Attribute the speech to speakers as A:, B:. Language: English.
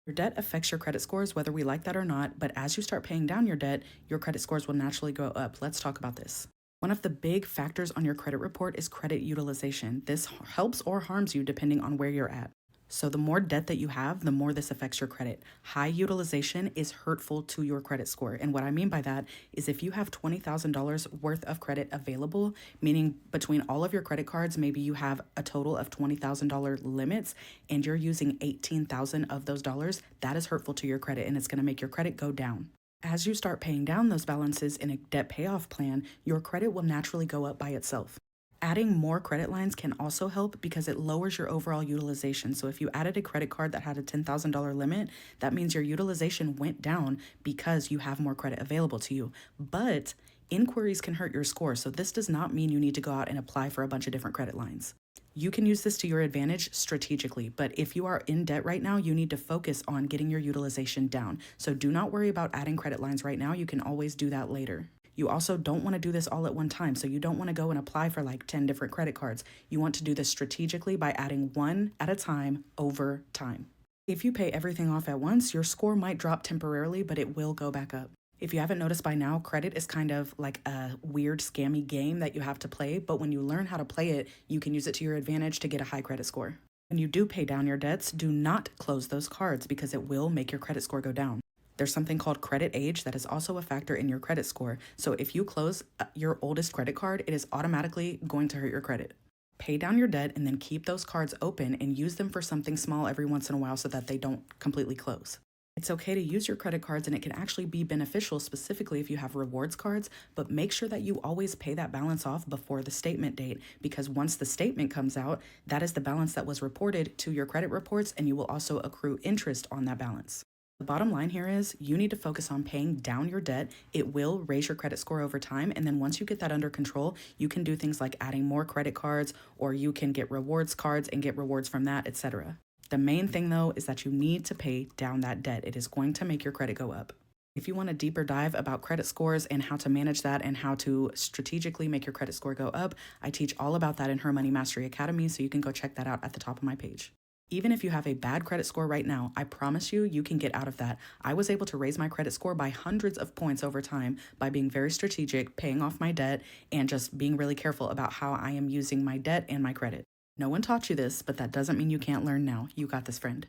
A: Your debt affects your credit scores whether we like that or not, but as you start paying down your debt, your credit scores will naturally go up. Let's talk about this. One of the big factors on your credit report is credit utilization. This helps or harms you depending on where you're at. So, the more debt that you have, the more this affects your credit. High utilization is hurtful to your credit score. And what I mean by that is if you have $20,000 worth of credit available, meaning between all of your credit cards, maybe you have a total of $20,000 limits and you're using 18,000 of those dollars, that is hurtful to your credit and it's going to make your credit go down. As you start paying down those balances in a debt payoff plan, your credit will naturally go up by itself. Adding more credit lines can also help because it lowers your overall utilization. So if you added a credit card that had a $10,000 limit, that means your utilization went down because you have more credit available to you. But inquiries can hurt your score. So this does not mean you need to go out and apply for a bunch of different credit lines. You can use this to your advantage strategically, but if you are in debt right now, you need to focus on getting your utilization down. So do not worry about adding credit lines right now. You can always do that later. You also don't want to do this all at one time. So you don't want to go and apply for like 10 different credit cards. You want to do this strategically by adding one at a time over time. If you pay everything off at once, your score might drop temporarily, but it will go back up. If you haven't noticed by now, credit is kind of like a weird, scammy game that you have to play, but when you learn how to play it, you can use it to your advantage to get a high credit score. When you do pay down your debts, do not close those cards because it will make your credit score go down. There's something called credit age that is also a factor in your credit score. So if you close your oldest credit card, it is automatically going to hurt your credit. Pay down your debt and then keep those cards open and use them for something small every once in a while so that they don't completely close. It's okay to use your credit cards and it can actually be beneficial specifically if you have rewards cards, but make sure that you always pay that balance off before the statement date because once the statement comes out, that is the balance that was reported to your credit reports and you will also accrue interest on that balance. The bottom line here is you need to focus on paying down your debt. It will raise your credit score over time. And then once you get that under control, you can do things like adding more credit cards or you can get rewards cards and get rewards from that, etc. The main thing though is that you need to pay down that debt. It is going to make your credit go up. If you want a deeper dive about credit scores and how to manage that and how to strategically make your credit score go up, I teach all about that in Her Money Mastery Academy, so you can go check that out at the top of my page. Even if you have a bad credit score right now, I promise you, you can get out of that. I was able to raise my credit score by hundreds of points over time by being very strategic, paying off my debt, and just being really careful about how I am using my debt and my credit. No one taught you this, but that doesn't mean you can't learn now. You got this, friend.